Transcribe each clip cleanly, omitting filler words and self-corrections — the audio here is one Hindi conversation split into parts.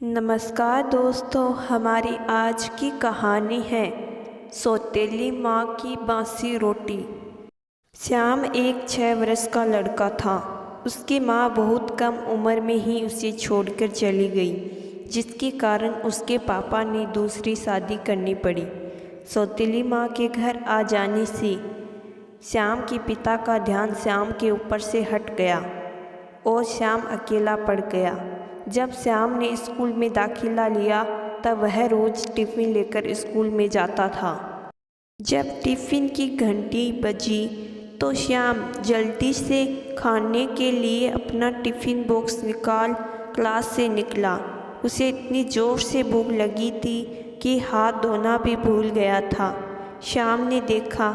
नमस्कार दोस्तों, हमारी आज की कहानी है सौतेली माँ की बासी रोटी। श्याम एक 6 वर्ष का लड़का था। उसकी माँ बहुत कम उम्र में ही उसे छोड़कर चली गई, जिसके कारण उसके पापा ने दूसरी शादी करनी पड़ी। सौतेली माँ के घर आ जाने से श्याम के पिता का ध्यान श्याम के ऊपर से हट गया और श्याम अकेला पड़ गया। जब श्याम ने स्कूल में दाखिला लिया तब वह रोज़ टिफ़िन लेकर स्कूल में जाता था। जब टिफ़िन की घंटी बजी तो श्याम जल्दी से खाने के लिए अपना टिफ़िन बॉक्स निकाल क्लास से निकला। उसे इतनी ज़ोर से भूख लगी थी कि हाथ धोना भी भूल गया था। श्याम ने देखा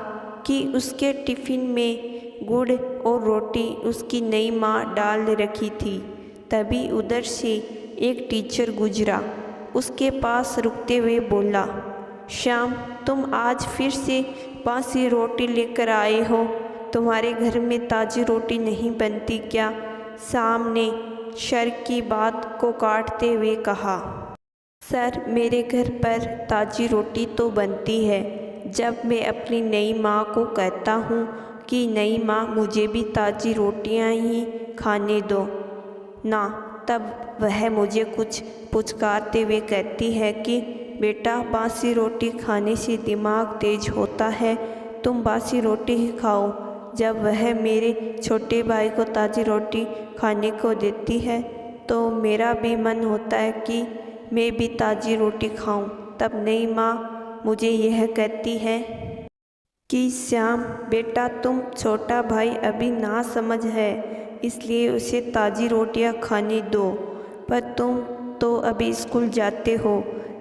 कि उसके टिफ़िन में गुड़ और रोटी उसकी नई माँ डाल रखी थी। तभी उधर से एक टीचर गुजरा। उसके पास रुकते हुए बोला, श्याम, तुम आज फिर से बासी रोटी लेकर आए हो। तुम्हारे घर में ताज़ी रोटी नहीं बनती क्या? श्याम ने सर की बात को काटते हुए कहा, सर, मेरे घर पर ताज़ी रोटी तो बनती है। जब मैं अपनी नई माँ को कहता हूँ कि नई माँ, मुझे भी ताज़ी रोटियाँ ही खाने दो ना, तब वह मुझे कुछ पुचकारते हुए कहती है कि बेटा, बासी रोटी खाने से दिमाग तेज होता है, तुम बासी रोटी ही खाओ। जब वह मेरे छोटे भाई को ताज़ी रोटी खाने को देती है तो मेरा भी मन होता है कि मैं भी ताज़ी रोटी खाऊं। तब नई माँ मुझे यह कहती है कि श्याम बेटा, तुम छोटा भाई अभी ना समझ है, इसलिए उसे ताज़ी रोटियां खाने दो। पर तुम तो अभी स्कूल जाते हो,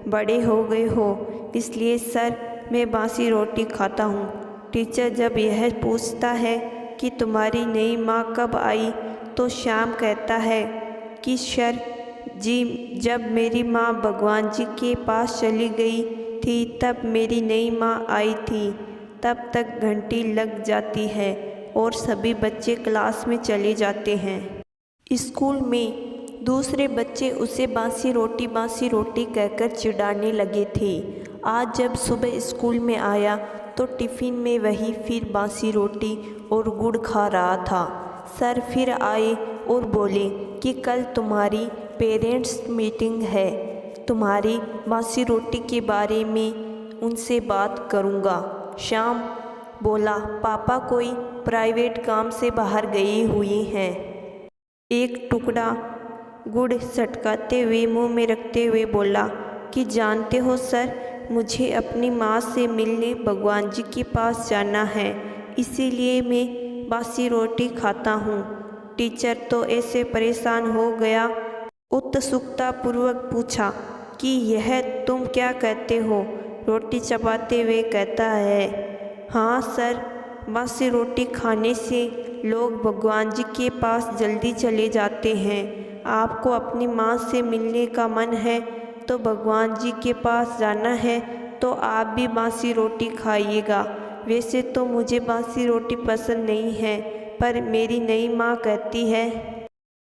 बड़े हो गए हो, इसलिए सर, मैं बासी रोटी खाता हूँ। टीचर जब यह पूछता है कि तुम्हारी नई माँ कब आई तो श्याम कहता है कि सर जी, जब मेरी माँ भगवान जी के पास चली गई थी तब मेरी नई माँ आई थी। तब तक घंटी लग जाती है और सभी बच्चे क्लास में चले जाते हैं। स्कूल में दूसरे बच्चे उसे बासी रोटी कहकर चिढ़ाने लगे थे। आज जब सुबह स्कूल में आया तो टिफ़िन में वही फिर बासी रोटी और गुड़ खा रहा था। सर फिर आए और बोले कि कल तुम्हारी पेरेंट्स मीटिंग है, तुम्हारी बासी रोटी के बारे में उनसे बात करूँगा। श्याम बोला, पापा कोई प्राइवेट काम से बाहर गए हुए हैं। एक टुकड़ा गुड़ सटकाते हुए मुंह में रखते हुए बोला कि जानते हो सर, मुझे अपनी माँ से मिलने भगवान जी के पास जाना है, इसीलिए मैं बासी रोटी खाता हूँ। टीचर तो ऐसे परेशान हो गया, उत्सुकता पूर्वक पूछा कि यह तुम क्या कहते हो? रोटी चबाते हुए कहता है, हाँ सर, बासी रोटी खाने से लोग भगवान जी के पास जल्दी चले जाते हैं। आपको अपनी माँ से मिलने का मन है तो भगवान जी के पास जाना है तो आप भी बासी रोटी खाइएगा। वैसे तो मुझे बासी रोटी पसंद नहीं है, पर मेरी नई माँ कहती है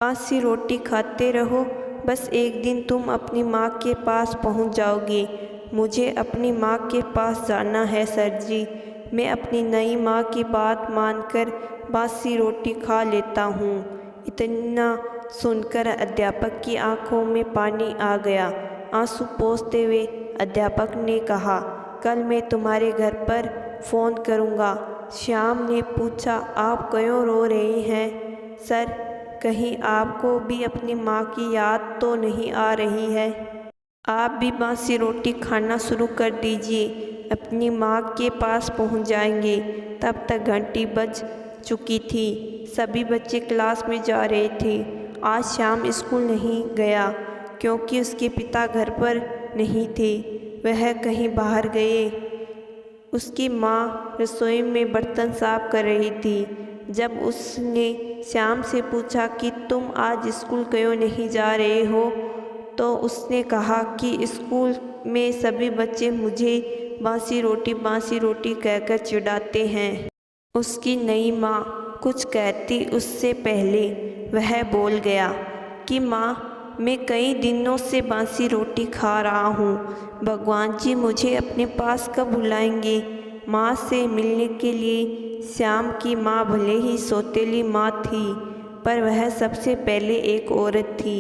बासी रोटी खाते रहो, बस एक दिन तुम अपनी माँ के पास पहुँच जाओगे। मुझे अपनी माँ के पास जाना है सर जी। मैं अपनी नई माँ की बात मानकर बासी रोटी खा लेता हूँ। इतना सुनकर अध्यापक की आंखों में पानी आ गया। आंसू पोंछते हुए अध्यापक ने कहा, कल मैं तुम्हारे घर पर फ़ोन करूँगा। श्याम ने पूछा, आप क्यों रो रहे हैं? सर, कहीं आपको भी अपनी माँ की याद तो नहीं आ रही है? आप भी बासी रोटी खाना शुरू कर दीजिए, अपनी माँ के पास पहुँच जाएंगे। तब तक घंटी बज चुकी थी। सभी बच्चे क्लास में जा रहे थे। आज श्याम स्कूल नहीं गया क्योंकि उसके पिता घर पर नहीं थे, वह कहीं बाहर गए। उसकी माँ रसोई में बर्तन साफ कर रही थी। जब उसने श्याम से पूछा कि तुम आज स्कूल क्यों नहीं जा रहे हो तो उसने कहा कि स्कूल में सभी बच्चे मुझे बासी रोटी कहकर चिढ़ाते हैं। उसकी नई माँ कुछ कहती उससे पहले वह बोल गया कि माँ, मैं कई दिनों से बासी रोटी खा रहा हूँ। भगवान जी मुझे अपने पास कब बुलाएंगे? माँ से मिलने के लिए। श्याम की माँ भले ही सौतेली माँ थी, पर वह सबसे पहले एक औरत थी,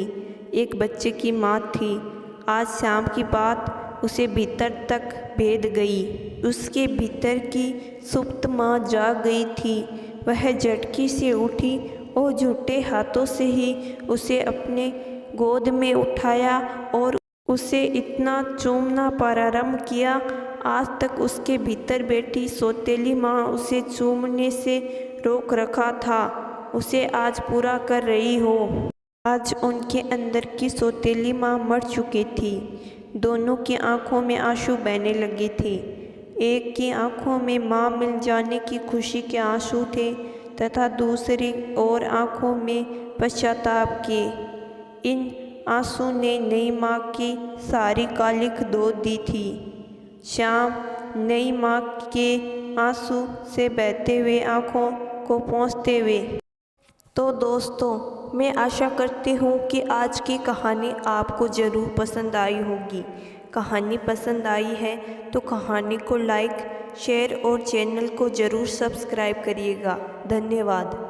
एक बच्चे की माँ थी। आज श्याम की बात उसे भीतर तक भेद गई। उसके भीतर की सुप्त माँ जाग गई थी। वह झटकी से उठी और झूठे हाथों से ही उसे अपने गोद में उठाया और उसे इतना चूमना प्रारंभ किया। आज तक उसके भीतर बैठी सौतेली माँ उसे चूमने से रोक रखा था, उसे आज पूरा कर रही हो। आज उनके अंदर की सौतेली माँ मर चुकी थी। दोनों की आंखों में आंसू बहने लगे थे। एक की आंखों में माँ मिल जाने की खुशी के आंसू थे तथा दूसरी और आंखों में पश्चाताप के। इन आंसू ने नई माँ की सारी कालिख धो दी थी। श्याम नई माँ के आंसू से बहते हुए आंखों को पोंछते हुए। तो दोस्तों, मैं आशा करती हूँ कि आज की कहानी आपको ज़रूर पसंद आई होगी। कहानी पसंद आई है तो कहानी को लाइक, शेयर और चैनल को ज़रूर सब्सक्राइब करिएगा। धन्यवाद।